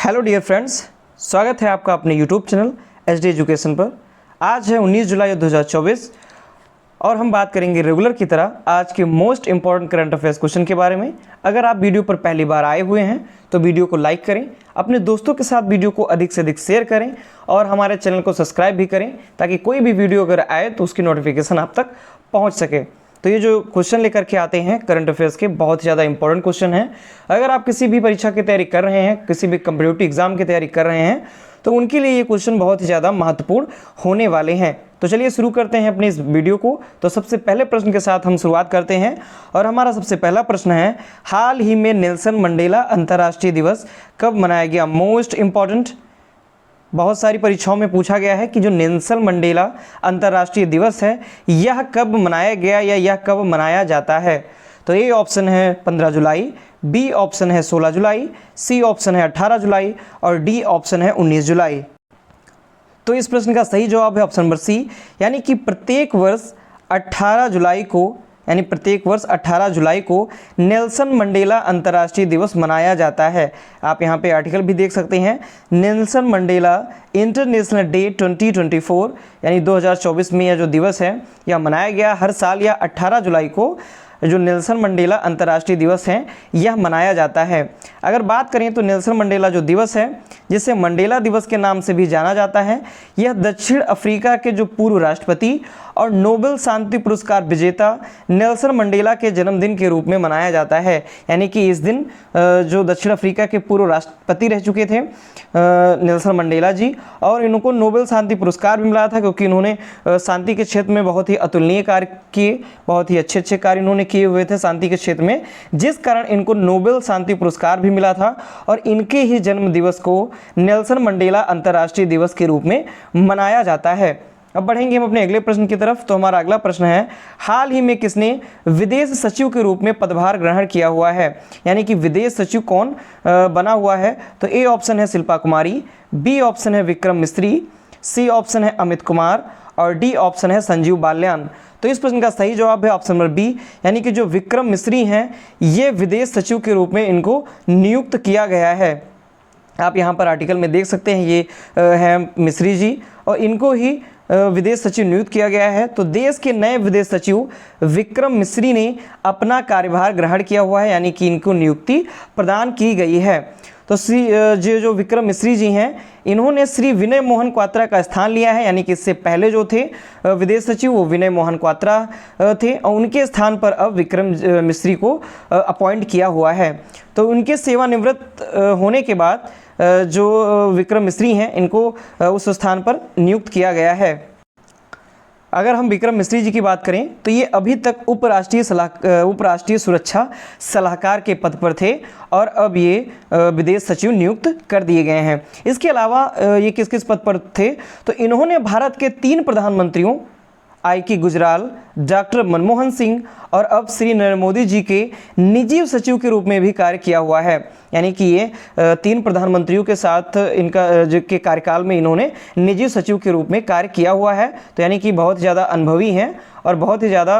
Hello dear friends, स्वागत है आपका अपने YouTube channel H D education पर। आज है 19 जुलाई 2024 और हम बात करेंगे रेगुलर की तरह आज के most important current affairs question के बारे में। अगर आप वीडियो पर पहली बार आए हुए हैं तो वीडियो को लाइक करें, अपने दोस्तों के साथ वीडियो को अधिक से अधिक शेयर करें और हमारे चैनल को सब्सक्राइब भी करें ताकि कोई भी वीडियो अगर आए तो उसकी नोटिफिकेशन आप तक पहुँच सके। तो ये जो क्वेश्चन लेकर के आते हैं करंट अफेयर्स के, बहुत ही ज़्यादा इंपॉर्टेंट क्वेश्चन है। अगर आप किसी भी परीक्षा की तैयारी कर रहे हैं, किसी भी कम्पिटिटिव एग्जाम की तैयारी कर रहे हैं तो उनके लिए ये क्वेश्चन बहुत ही ज़्यादा महत्वपूर्ण होने वाले हैं। तो चलिए शुरू करते हैं अपने इस वीडियो को। तो सबसे पहले प्रश्न के साथ हम शुरुआत करते हैं और हमारा सबसे पहला प्रश्न है, हाल ही में नेल्सन मंडेला अंतर्राष्ट्रीय दिवस कब मनाया गया? मोस्ट इंपॉर्टेंट, बहुत सारी परीक्षाओं में पूछा गया है कि जो नेल्सन मंडेला अंतर्राष्ट्रीय दिवस है यह कब मनाया गया या यह कब मनाया जाता है। तो ए ऑप्शन है 15 जुलाई, बी ऑप्शन है 16 जुलाई, सी ऑप्शन है 18 जुलाई और डी ऑप्शन है 19 जुलाई। तो इस प्रश्न का सही जवाब है ऑप्शन नंबर सी, यानी कि प्रत्येक वर्ष 18 जुलाई को नेल्सन मंडेला अंतर्राष्ट्रीय दिवस मनाया जाता है। आप यहाँ पे आर्टिकल भी देख सकते हैं, नेल्सन मंडेला इंटरनेशनल डे 2024 यानी 2024 में यह जो दिवस है यह मनाया गया हर साल या 18 जुलाई को जो नेल्सन मंडेला अंतर्राष्ट्रीय दिवस है यह मनाया जाता है। अगर बात करें तो नेल्सन मंडेला जो दिवस है, जिसे मंडेला दिवस के नाम से भी जाना जाता है, यह दक्षिण अफ्रीका के जो पूर्व राष्ट्रपति और नोबेल शांति पुरस्कार विजेता नेल्सन मंडेला के जन्मदिन के रूप में मनाया जाता है। यानी कि इस दिन जो दक्षिण अफ्रीका के पूर्व राष्ट्रपति रह चुके थे नेल्सन मंडेला जी, और इनको नोबेल शांति पुरस्कार भी मिला था क्योंकि इन्होंने शांति के क्षेत्र में बहुत ही अतुलनीय कार्य किए, बहुत ही अच्छे कार्य इन्होंने किए हुए थे शांति के क्षेत्र में, जिस कारण इनको नोबेल शांति पुरस्कार भी मिला था। और इनके ही जन्म दिवस को नेल्सन मंडेला अंतर्राष्ट्रीय दिवस के रूप में मनाया जाता है। अब बढ़ेंगे हम अपने अगले प्रश्न की तरफ। तो हमारा अगला प्रश्न है, हाल ही में किसने विदेश सचिव के रूप में पदभार ग्रहण किया हुआ है? यानी कि विदेश सचिव कौन बना हुआ है? तो ए ऑप्शन है शिल्पा कुमारी, बी ऑप्शन है विक्रम मिस्री, सी ऑप्शन है अमित कुमार और डी ऑप्शन है संजीव बाल्यान। तो इस प्रश्न का सही जवाब है ऑप्शन नंबर बी, यानी कि जो विक्रम मिस्री हैं ये विदेश सचिव के रूप में इनको नियुक्त किया गया है। आप यहाँ पर आर्टिकल में देख सकते हैं, ये है मिस्री जी और इनको ही विदेश सचिव नियुक्त किया गया है। तो देश के नए विदेश सचिव विक्रम मिस्री ने अपना कार्यभार ग्रहण किया हुआ है, यानी कि इनको नियुक्ति प्रदान की गई है। तो जो विक्रम मिस्री जी हैं इन्होंने श्री विनय मोहन क्वात्रा का स्थान लिया है, यानी कि इससे पहले जो थे विदेश सचिव वो विनय मोहन क्वात्रा थे और उनके स्थान पर अब विक्रम मिस्री को अपॉइंट किया हुआ है। तो उनके सेवानिवृत्त होने के बाद जो विक्रम मिस्री हैं इनको उस स्थान पर नियुक्त किया गया है। अगर हम विक्रम मिस्री जी की बात करें तो ये अभी तक उपराष्ट्रीय सुरक्षा सलाहकार के पद पर थे और अब ये विदेश सचिव नियुक्त कर दिए गए हैं। इसके अलावा ये किस किस पद पर थे? तो इन्होंने भारत के 3 प्रधानमंत्रियों आई.के. गुजराल, डॉक्टर मनमोहन सिंह और अब श्री नरेंद्र मोदी जी के निजी सचिव के रूप में भी कार्य किया हुआ है। यानी कि ये 3 प्रधानमंत्रियों के साथ इनका के कार्यकाल में इन्होंने निजी सचिव के रूप में कार्य किया हुआ है। तो यानी कि बहुत ज़्यादा अनुभवी हैं और बहुत ही ज़्यादा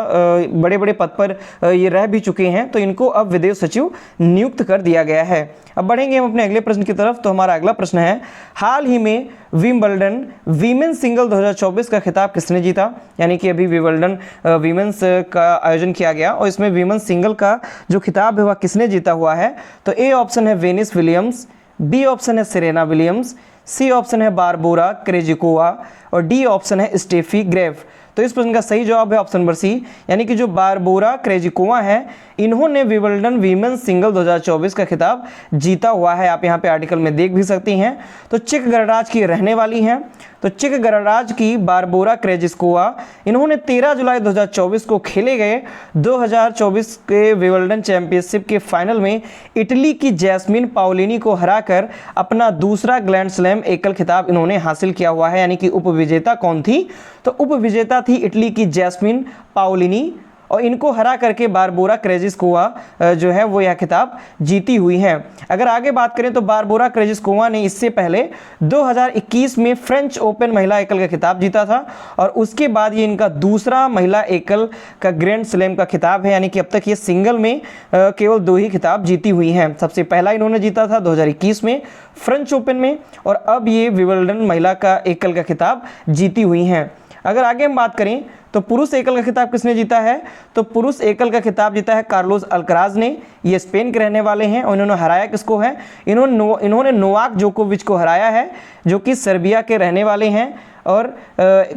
बड़े बड़े पद पर ये रह भी चुके हैं, तो इनको अब विदेश सचिव नियुक्त कर दिया गया है। अब बढ़ेंगे हम अपने अगले प्रश्न की तरफ। तो हमारा अगला प्रश्न है, हाल ही में विंबलडन वीमेन सिंगल 2024 का खिताब किसने जीता? यानी कि अभी विंबलडन वीमेंस का आयोजन किया गया और इसमें वीमेन सिंगल का जो खिताब है वह किसने जीता हुआ है? तो ए ऑप्शन है वेनिस विलियम्स, बी ऑप्शन है सेरेना विलियम्स, सी ऑप्शन है बारबोरा क्रेजिकोवा और डी ऑप्शन है स्टेफी ग्रेफ। तो इस प्रश्न का सही जवाब है ऑप्शन नंबर सी, यानी कि जो बारबोरा क्रेजिकोवा है इन्होंने विंबलडन वीमेंस सिंगल 2024 का खिताब जीता हुआ है। आप यहाँ पे आर्टिकल में देख भी सकती हैं। तो चेक गणराज्य की रहने वाली हैं। तो चेक गणराज्य की बारबोरा क्रेजिकोवा इन्होंने 13 जुलाई 2024 को खेले गए 2024 के विंबलडन चैंपियनशिप के फाइनल में इटली की जैस्मिन पाओलिनी को हराकर अपना दूसरा ग्रैंड स्लैम एकल खिताब इन्होंने हासिल किया हुआ है। यानी कि उपविजेता कौन थी? तो उपविजेता थी इटली की जैस्मिन पाओलिनी और इनको हरा करके बारबोरा क्रेजिस्कोवा जो है वो यह खिताब जीती हुई हैं। अगर आगे बात करें तो बारबोरा क्रेजिस्कोवा ने इससे पहले 2021 में फ्रेंच ओपन महिला एकल का खिताब जीता था और उसके बाद ये इनका दूसरा महिला एकल का ग्रैंड स्लैम का खिताब है, यानी कि अब तक ये सिंगल में केवल 2 ही खिताब जीती हुई हैं। सबसे पहला इन्होंने जीता था 2021 में फ्रेंच ओपन में और अब ये विंबलडन महिला का एकल का खिताब जीती हुई हैं। अगर आगे हम बात करें तो पुरुष एकल का खिताब किसने जीता है, तो पुरुष एकल का खिताब जीता है कार्लोस अल्कराज ने। ये स्पेन के रहने वाले हैं और इन्होंने हराया किसको है, इन्होंने नोवाक जोकोविच को हराया है, जो कि सर्बिया के रहने वाले हैं। और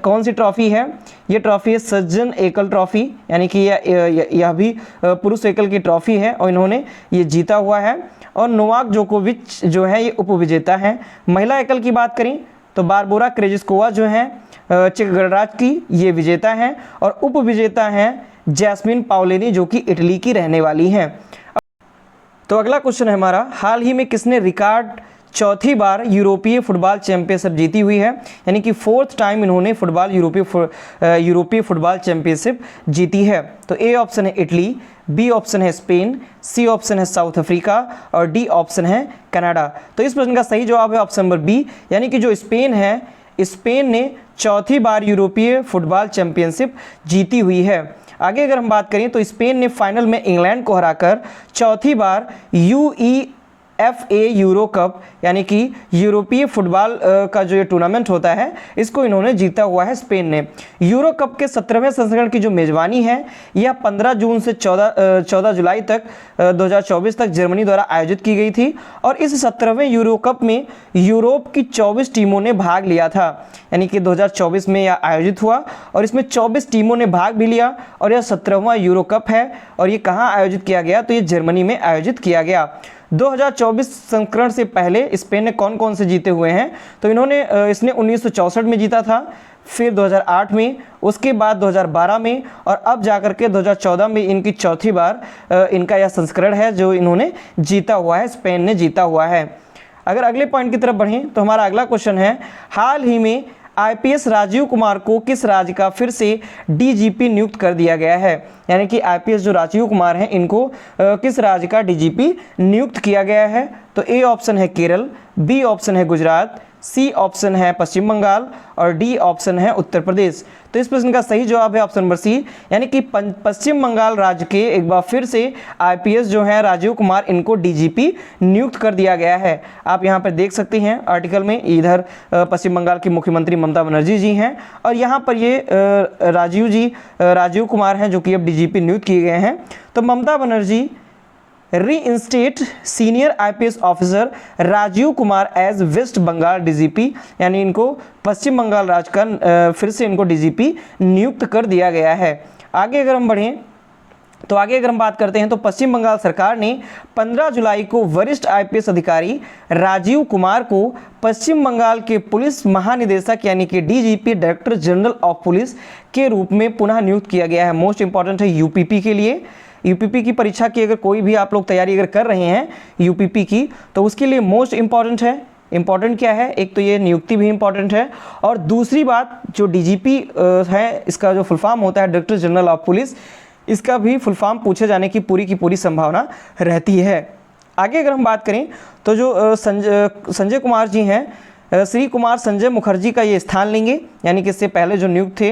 कौन सी ट्रॉफी है, ये ट्रॉफी है सज्जन एकल ट्रॉफी, यानी कि यह भी पुरुष एकल की ट्रॉफी है और इन्होंने ये जीता हुआ है। और नोवाक जोकोविच जो है ये उपविजेता हैं। महिला एकल की बात करें तो बारबोरा क्रेजिस्कोवा जो है चेक गणराज्य की ये विजेता हैं और उपविजेता हैं जैस्मिन पाओलिनी जो कि इटली की रहने वाली हैं। तो अगला क्वेश्चन है हमारा, हाल ही में किसने रिकॉर्ड चौथी बार यूरोपीय फुटबॉल चैंपियनशिप जीती हुई है, यानी कि 4th टाइम इन्होंने यूरोपीय फुटबॉल चैंपियनशिप जीती है। तो ए ऑप्शन है इटली, बी ऑप्शन है स्पेन, सी ऑप्शन है साउथ अफ्रीका और डी ऑप्शन है कनाडा। तो इस प्रश्न का सही जवाब है ऑप्शन नंबर बी, यानी कि जो स्पेन है, स्पेन ने चौथी बार यूरोपीय फुटबॉल चैंपियनशिप जीती हुई है। आगे अगर हम बात करें तो स्पेन ने फाइनल में इंग्लैंड को हराकर चौथी बार UEFA यूरो कप, यानी कि यूरोपीय फुटबॉल का जो ये टूर्नामेंट होता है इसको इन्होंने जीता हुआ है स्पेन ने। यूरो कप के 17वें संस्करण की जो मेज़बानी है यह 15 जून से 14 जुलाई तक 2024 तक जर्मनी द्वारा आयोजित की गई थी और इस 17वें यूरो कप में यूरोप की 24 टीमों ने भाग लिया था, यानी कि 2024 में यह आयोजित हुआ और इसमें 24 टीमों ने भाग भी लिया और यह 17वां यूरो कप है। और ये कहाँ आयोजित किया गया, तो ये जर्मनी में आयोजित किया गया। 2024 संस्करण से पहले स्पेन ने कौन कौन से जीते हुए हैं, तो इसने 1964 में जीता था, फिर 2008 में, उसके बाद 2012 में और अब जाकर के 2014 में इनकी चौथी बार इनका यह संस्करण है जो इन्होंने जीता हुआ है, स्पेन ने जीता हुआ है। अगर अगले पॉइंट की तरफ बढ़ें तो हमारा अगला क्वेश्चन है, हाल ही में IPS राजीव कुमार को किस राज्य का फिर से DGP नियुक्त कर दिया गया है, यानी कि IPS जो राजीव कुमार हैं इनको किस राज्य का DGP नियुक्त किया गया है। तो ए ऑप्शन है केरल, बी ऑप्शन है गुजरात, सी ऑप्शन है पश्चिम बंगाल और डी ऑप्शन है उत्तर प्रदेश। तो इस प्रश्न का सही जवाब है ऑप्शन नंबर सी, यानी कि पश्चिम बंगाल राज्य के एक बार फिर से IPS जो है राजीव कुमार इनको DGP नियुक्त कर दिया गया है। आप यहाँ पर देख सकते हैं आर्टिकल में, इधर पश्चिम बंगाल की मुख्यमंत्री ममता बनर्जी जी हैं और यहाँ पर ये राजीव कुमार हैं जो कि अब DGP नियुक्त किए गए हैं। तो Mamata Banerjee reinstate senior IPS officer Rajiv Kumar as West Bengal DGP, यानी इनको पश्चिम बंगाल राज्य का फिर से इनको DGP नियुक्त कर दिया गया है। आगे अगर हम बढ़ें तो आगे अगर हम बात करते हैं तो पश्चिम बंगाल सरकार ने 15 जुलाई को वरिष्ठ IPS अधिकारी राजीव कुमार को पश्चिम बंगाल के पुलिस महानिदेशक यानी कि DGP director general of police के रूप में पुनः नियुक्त किया गया है। मोस्ट इंपॉर्टेंट है UPP के लिए। UPP की परीक्षा की अगर कोई भी आप लोग तैयारी अगर कर रहे हैं UPP की, तो उसके लिए मोस्ट इंपॉर्टेंट है। इंपॉर्टेंट क्या है, एक तो ये नियुक्ति भी इंपॉर्टेंट है और दूसरी बात जो DGP है इसका जो फुल फॉर्म होता है डायरेक्टर जनरल ऑफ पुलिस, इसका भी फुल फॉर्म पूछे जाने की पूरी संभावना रहती है। आगे अगर हम बात करें तो जो संजय कुमार जी हैं, श्री कुमार संजय मुखर्जी का ये स्थान लेंगे, यानी कि इससे पहले जो नियुक्त थे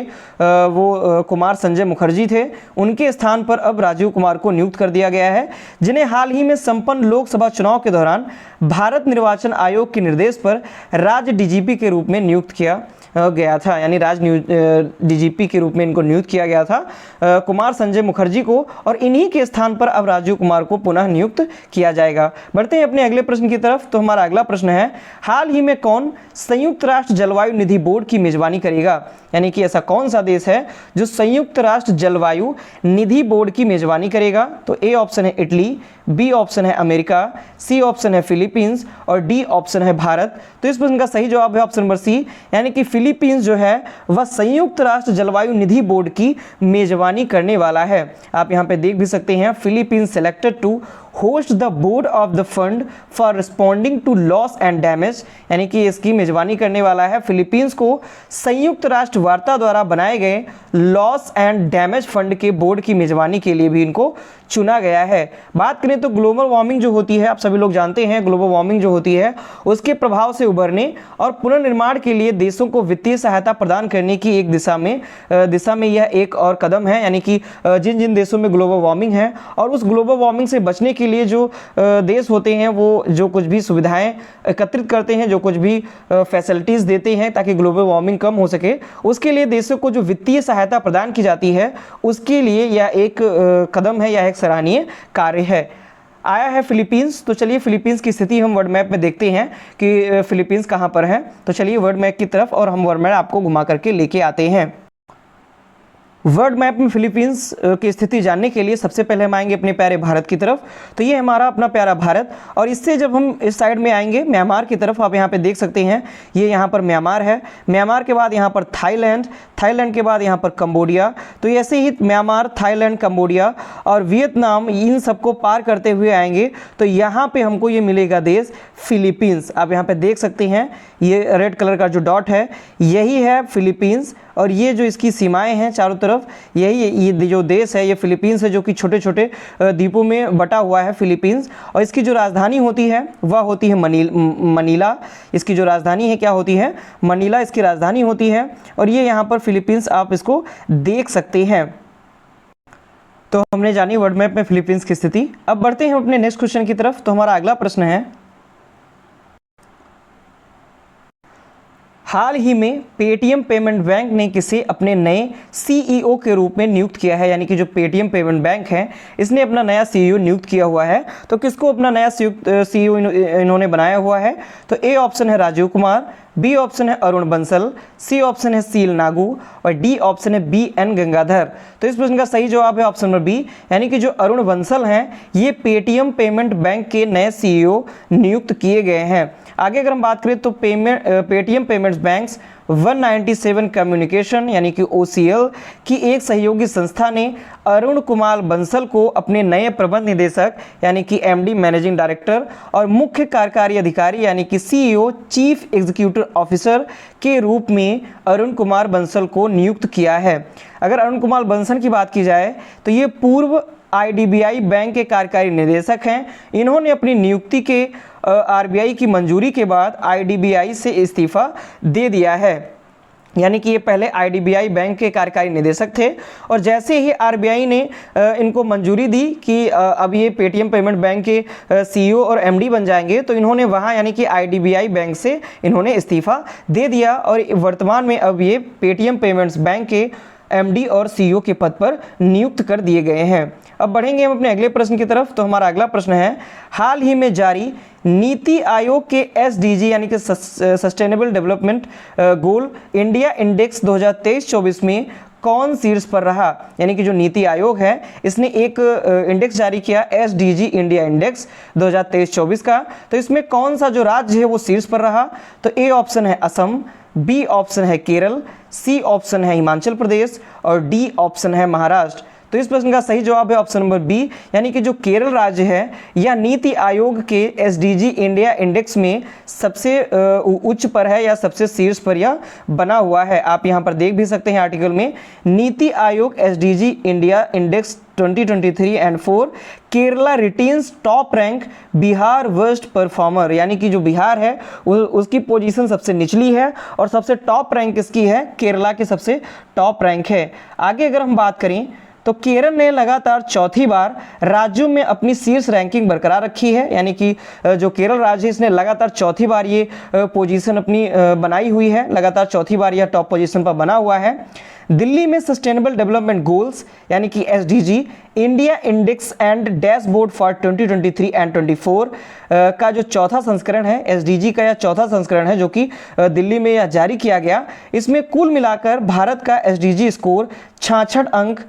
वो कुमार संजय मुखर्जी थे, उनके स्थान पर अब राजीव कुमार को नियुक्त कर दिया गया है, जिन्हें हाल ही में संपन्न लोकसभा चुनाव के दौरान भारत निर्वाचन आयोग के निर्देश पर राज्य DGP के रूप में नियुक्त किया गया था, यानी राज्य DGP के रूप में इनको नियुक्त किया गया था कुमार संजय मुखर्जी को, और इन्हीं के स्थान पर अब राजीव कुमार को पुनः नियुक्त किया जाएगा। बढ़ते हैं अपने अगले प्रश्न की तरफ। तो हमारा अगला प्रश्न है, हाल ही में कौन संयुक्त राष्ट्र जलवायु निधि बोर्ड की मेजबानी करेगा, यानी कि ऐसा कौन सा देश है जो संयुक्त राष्ट्र जलवायु निधि बोर्ड की मेजबानी करेगा। तो ए ऑप्शन है इटली, बी ऑप्शन है अमेरिका, सी ऑप्शन है फिलीपींस और डी ऑप्शन है भारत। तो इस प्रश्न का सही जवाब है ऑप्शन नंबर सी, यानी कि फिलीपींस जो है वह संयुक्त राष्ट्र जलवायु निधि बोर्ड की मेजबानी करने वाला है। आप यहाँ पे देख भी सकते हैं, Philippines selected to host the board of the fund for responding to loss and damage, यानी कि इसकी मेजबानी करने वाला है फिलीपींस को संयुक्त राष्ट्र वार्ता द्वारा बनाए गए लॉस एंड डैमेज फंड के बोर्ड की मेजबानी के लिए भी इनको चुना गया है। बात करें तो ग्लोबल वार्मिंग जो होती है, आप सभी लोग जानते हैं ग्लोबल वार्मिंग जो होती है उसके प्रभाव से उबरने और पुनर्निर्माण के लिए देशों को वित्तीय सहायता प्रदान करने की एक दिशा में यह एक और कदम है। यानी कि जिन जिन देशों में ग्लोबल वार्मिंग है और उस ग्लोबल वार्मिंग से बचने के लिए जो देश होते हैं वो जो कुछ भी सुविधाएं एकत्रित करते हैं, जो कुछ भी फैसिलिटीज़ देते हैं ताकि ग्लोबल वार्मिंग कम हो सके, उसके लिए देशों को जो वित्तीय सहायता प्रदान की जाती है उसके लिए यह एक कदम है, यह एक सराहनीय कार्य है। आया है फिलीपींस, तो चलिए फिलीपींस की स्थिति हम वर्ल्ड मैप में देखते हैं कि फिलीपींस कहाँ पर है। तो चलिए वर्ल्ड मैप की तरफ और हम वर्ल्ड मैप आपको घुमा करके लेके आते हैं। वर्ल्ड मैप में फिलीपींस की स्थिति जानने के लिए सबसे पहले हम आएंगे अपने प्यारे भारत की तरफ। तो ये हमारा अपना प्यारा भारत, और इससे जब हम इस साइड में आएंगे म्यांमार की तरफ, आप यहाँ पे देख सकते हैं ये यहाँ पर म्यांमार है, म्यांमार के बाद यहाँ पर थाईलैंड, थाईलैंड के बाद यहाँ पर कंबोडिया। तो ऐसे ही म्यांमार, थाईलैंड, कंबोडिया और वियतनाम, इन सबको पार करते हुए आएंगे तो यहाँ पे हमको ये मिलेगा देश फिलीपींस। आप यहाँ पे देख सकते हैं ये रेड कलर का जो डॉट है यही है फिलीपींस, और ये जो इसकी सीमाएं हैं चारों तरफ, यही ये जो देश है ये फिलीपींस है, जो कि छोटे छोटे द्वीपों में बटा हुआ है फिलीपींस। और इसकी जो राजधानी होती है वह होती है मनीला। इसकी जो राजधानी है क्या होती है? मनीला इसकी राजधानी होती है। और ये यहाँ पर फिलीपींस आप इसको देख सकते हैं। तो हमने जानी वर्ल्ड मैप में फिलीपींस की स्थिति। अब बढ़ते हैं अपने नेक्स्ट क्वेश्चन की तरफ। तो हमारा अगला प्रश्न है, हाल ही में पेटीएम पेमेंट बैंक ने किसे अपने नए सीईओ के रूप में नियुक्त किया है? यानी कि जो पेटीएम पेमेंट बैंक है इसने अपना नया सीईओ नियुक्त किया हुआ है। तो किसको अपना नया सीईओ इन्होंने बनाया हुआ है? तो ए ऑप्शन है राजीव कुमार, बी ऑप्शन है अरुण बंसल, सी ऑप्शन है सील नागू और डी ऑप्शन है बी एन गंगाधर। तो इस प्रश्न का सही जवाब है ऑप्शन नंबर बी, यानी कि जो अरुण बंसल हैं ये पेटीएम पेमेंट बैंक के नए सीईओ नियुक्त किए गए हैं। आगे अगर हम बात करें तो पेटीएम पेमेंट्स बैंक्स 197 कम्युनिकेशन यानी कि OCL की एक सहयोगी संस्था ने अरुण कुमार बंसल को अपने नए प्रबंध निदेशक यानी कि MD मैनेजिंग डायरेक्टर और मुख्य कार्यकारी अधिकारी यानी कि CEO चीफ एग्जीक्यूटिव ऑफिसर के रूप में अरुण कुमार बंसल को नियुक्त किया है। अगर अरुण कुमार बंसल की बात की जाए तो ये पूर्व IDBI बैंक के कार्यकारी निदेशक हैं। इन्होंने अपनी नियुक्ति के RBI की मंजूरी के बाद IDBI से इस्तीफा दे दिया है। यानी कि ये पहले IDBI बैंक के कार्यकारी निदेशक थे और जैसे ही RBI ने इनको मंजूरी दी कि अब ये पेटीएम पेमेंट बैंक के CEO और MD बन जाएंगे, तो इन्होंने वहाँ यानी कि IDBI बैंक से इन्होंने इस्तीफा दे दिया और वर्तमान में अब ये पेटीएम पेमेंट्स बैंक के MD और CEO के पद पर नियुक्त कर दिए गए हैं। अब बढ़ेंगे हम अपने अगले प्रश्न की तरफ। तो हमारा अगला प्रश्न है, हाल ही में जारी नीति आयोग के SDG यानी कि sustainable development goal India index 2023-24 में कौन शीर्ष पर रहा? यानी कि जो नीति आयोग है इसने एक इंडेक्स जारी किया SDG इंडिया इंडेक्स 2023-24 का। तो इसमें कौन सा जो राज्य है वो शीर्ष पर रहा? तो ए ऑप्शन है असम, बी ऑप्शन है केरल, सी ऑप्शन है हिमाचल प्रदेश और डी ऑप्शन है महाराष्ट्र। तो इस प्रश्न का सही जवाब है ऑप्शन नंबर बी, यानी कि जो केरल राज्य है या नीति आयोग के SDG इंडिया इंडेक्स में सबसे उच्च पर है या सबसे शीर्ष पर यह बना हुआ है। आप यहाँ पर देख भी सकते हैं आर्टिकल में, NITI Aayog SDG India index 2023 and 4 Kerala retains top rank, Bihar worst performer. यानी कि जो बिहार है उसकी पोजीशन सबसे निचली है और सबसे टॉप रैंक किसकी है? केरला की सबसे टॉप रैंक है। आगे अगर हम बात करें तो केरल ने लगातार चौथी बार राज्यों में अपनी शीर्ष रैंकिंग बरकरार रखी है। यानी कि जो केरल राज्य है इसने लगातार चौथी बार ये पोजीशन अपनी बनाई हुई है, लगातार चौथी बार यह टॉप पोजीशन पर बना हुआ है। दिल्ली में सस्टेनेबल डेवलपमेंट गोल्स यानी कि SDG India index and dashboard for 2023 and 24 का जो चौथा संस्करण है, SDG का यह चौथा संस्करण है जो कि दिल्ली में यह जारी किया गया। इसमें कुल मिलाकर भारत का SDG स्कोर 66 अंक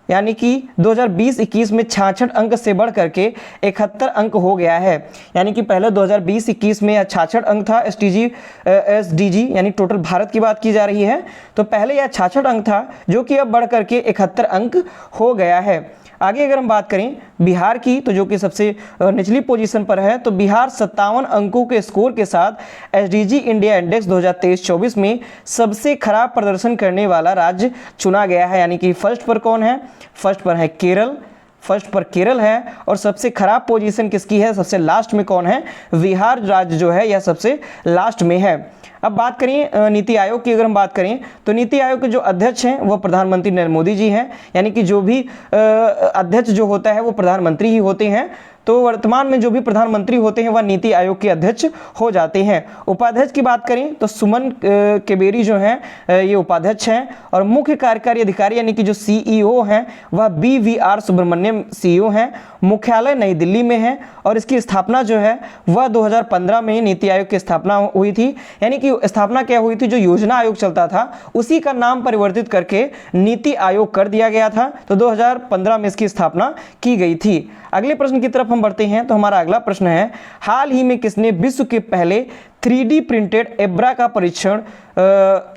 यानी कि 2020-21 में 66 अंक से बढ़ करके 71 अंक हो गया है। यानी कि पहले 2020-21 में यह 66 अंक था SDG यानी टोटल भारत की बात की जा रही है, तो पहले यह 66 अंक था जो कि अब बढ़ करके 71 अंक हो गया है। आगे अगर हम बात करें बिहार की, तो जो कि सबसे निचली पोजीशन पर है, तो बिहार 57 अंकों के स्कोर के साथ एसडीजी इंडिया इंडेक्स 2023-24 में सबसे खराब प्रदर्शन करने वाला राज्य चुना गया है। यानी कि फर्स्ट पर कौन है? फर्स्ट पर है केरल, फर्स्ट पर केरल है, और सबसे खराब पोजीशन किसकी है? सबसे लास्ट में कौन है? बिहार राज्य जो है यह सबसे लास्ट में है। अब बात करें नीति आयोग की, अगर हम बात करें तो नीति आयोग के जो अध्यक्ष हैं वो प्रधानमंत्री नरेंद्र मोदी जी हैं। यानी कि जो भी अध्यक्ष जो होता है वो प्रधानमंत्री ही होते हैं। तो वर्तमान में जो भी प्रधानमंत्री होते हैं वह नीति आयोग के अध्यक्ष हो जाते हैं। उपाध्यक्ष की बात करें तो सुमन केबेरी जो हैं ये उपाध्यक्ष हैं, और मुख्य कार्यकारी अधिकारी यानी कि जो सीईओ हैं वह BVR सुब्रमण्यम सीईओ हैं। मुख्यालय नई दिल्ली में है, और इसकी स्थापना जो है वह 2015 में नीति आयोग की स्थापना हुई थी। यानी कि स्थापना क्या हुई थी? जो योजना आयोग चलता था उसी का नाम परिवर्तित करके नीति आयोग कर दिया गया था। तो 2015 में इसकी स्थापना की गई थी। अगले प्रश्न की तरफ हम बढ़ते हैं। तो हमारा अगला प्रश्न है, हाल ही में किसने विश्व के पहले 3D प्रिंटेड एब्रा का परीक्षण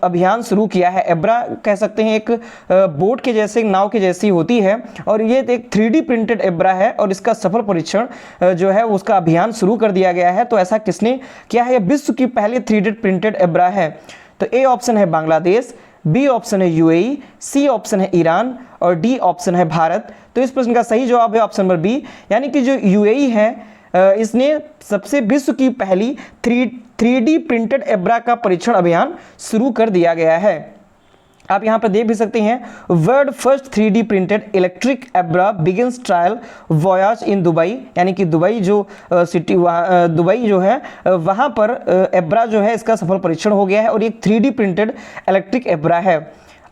अभियान शुरू किया है? एब्रा कह सकते हैं एक बोट के जैसे, नाव के जैसी होती है, और ये एक 3D प्रिंटेड एब्रा है, और इसका सफल परीक्षण जो है उसका अभियान शुरू कर दिया गया है। तो ऐसा किसने किया है? विश्व की पहले 3D प्रिंटेड एब्रा है। तो ए ऑप्शन है बांग्लादेश, बी ऑप्शन है यूएई, सी ऑप्शन है ईरान, और डी ऑप्शन है भारत। तो इस प्रश्न का सही जवाब है ऑप्शन नंबर बी, यानी कि जो यूएई है इसने सबसे विश्व की पहली 3D प्रिंटेड एब्रा का परीक्षण अभियान शुरू कर दिया गया है। आप यहाँ पर देख भी सकते हैं, world first 3D printed electric abra begins trial voyage in Dubai. यानी कि दुबई जो सिटी, दुबई जो है वहाँ पर एब्रा जो है इसका सफल परीक्षण हो गया है, और एक 3D प्रिंटेड इलेक्ट्रिक एब्रा है।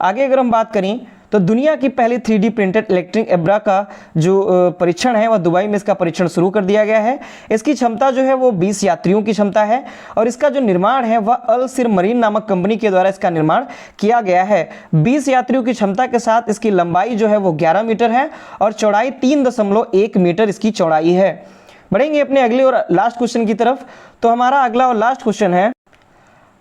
आगे अगर हम बात करें तो दुनिया की पहली 3D प्रिंटेड इलेक्ट्रिक एब्रा का जो परीक्षण है वह दुबई में इसका परीक्षण शुरू कर दिया गया है। इसकी क्षमता जो है वो 20 यात्रियों की क्षमता है, और इसका जो निर्माण है वह अल सिर मरीन नामक कंपनी के द्वारा इसका निर्माण किया गया है। 20 यात्रियों की क्षमता के साथ इसकी लंबाई जो है वो 11 मीटर है, और चौड़ाई 3.1 मीटर इसकी चौड़ाई है। बढ़ेंगे अपने अगले और लास्ट क्वेश्चन की तरफ। तो हमारा अगला और लास्ट क्वेश्चन है,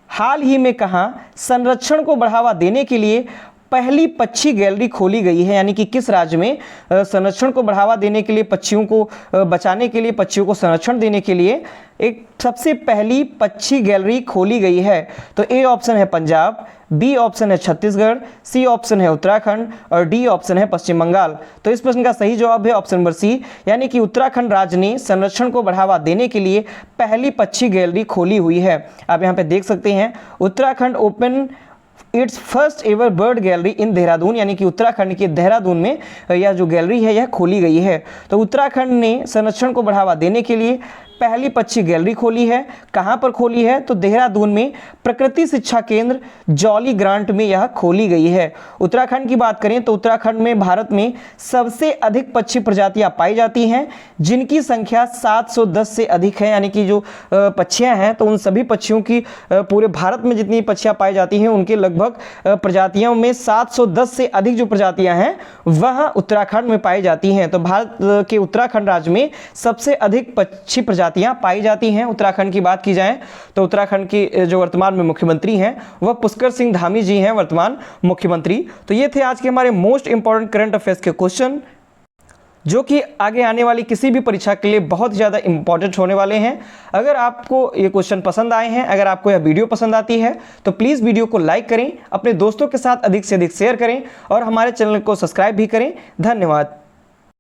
हाल ही में कहाँ संरक्षण को बढ़ावा देने के लिए पहली पक्षी गैलरी खोली गई है? यानी कि किस राज्य में संरक्षण को बढ़ावा देने के लिए, पक्षियों को बचाने के लिए, पक्षियों को संरक्षण देने के लिए एक सबसे पहली पक्षी गैलरी खोली गई है? तो ए ऑप्शन है पंजाब, बी ऑप्शन है छत्तीसगढ़, सी ऑप्शन है उत्तराखंड, और डी ऑप्शन है पश्चिम बंगाल। तो इस प्रश्न का सही जवाब है ऑप्शन नंबर सी, यानी कि उत्तराखंड राज्य ने संरक्षण को बढ़ावा देने के लिए पहली पक्षी गैलरी खोली हुई है। आप यहाँ पे देख सकते हैं, Uttarakhand open its first ever bird gallery in Dehradun. यानी कि उत्तराखंड के देहरादून में यह जो गैलरी है यह खोली गई है। तो उत्तराखंड ने संरक्षण को बढ़ावा देने के लिए पहली पक्षी गैलरी खोली है। कहाँ पर खोली है? तो देहरादून में प्रकृति शिक्षा केंद्र जॉली ग्रांट में यह खोली गई है। उत्तराखंड की बात करें तो उत्तराखंड में भारत में सबसे अधिक पक्षी प्रजातियां पाई जाती हैं, जिनकी संख्या 710 से अधिक है। यानी कि जो पक्षियां हैं तो उन सभी पक्षियों की पूरे भारत में जितनी पक्षियां पाई जाती हैं उनके लगभग प्रजातियों में 710 से अधिक जो प्रजातियां हैं वह उत्तराखंड में पाई जाती हैं। तो भारत के उत्तराखंड राज्य में सबसे अधिक पक्षी प्रजातियां पाई जाती हैं। उत्तराखंड की बात की जाए तो उत्तराखंड की जो वर्तमान में मुख्यमंत्री हैं वह पुष्कर सिंह धामी जी हैं, वर्तमान मुख्यमंत्री। तो ये थे आज के हमारे मोस्ट इंपॉर्टेंट करंट अफेयर्स के क्वेश्चन, जो कि आगे आने वाली किसी भी परीक्षा के लिए बहुत ज़्यादा इंपॉर्टेंट होने वाले हैं। अगर आपको ये क्वेश्चन पसंद आए हैं, अगर आपको यह वीडियो पसंद आती है तो प्लीज़ वीडियो को लाइक करें, अपने दोस्तों के साथ अधिक से अधिक शेयर करें, और हमारे चैनल को सब्सक्राइब भी करें। धन्यवाद।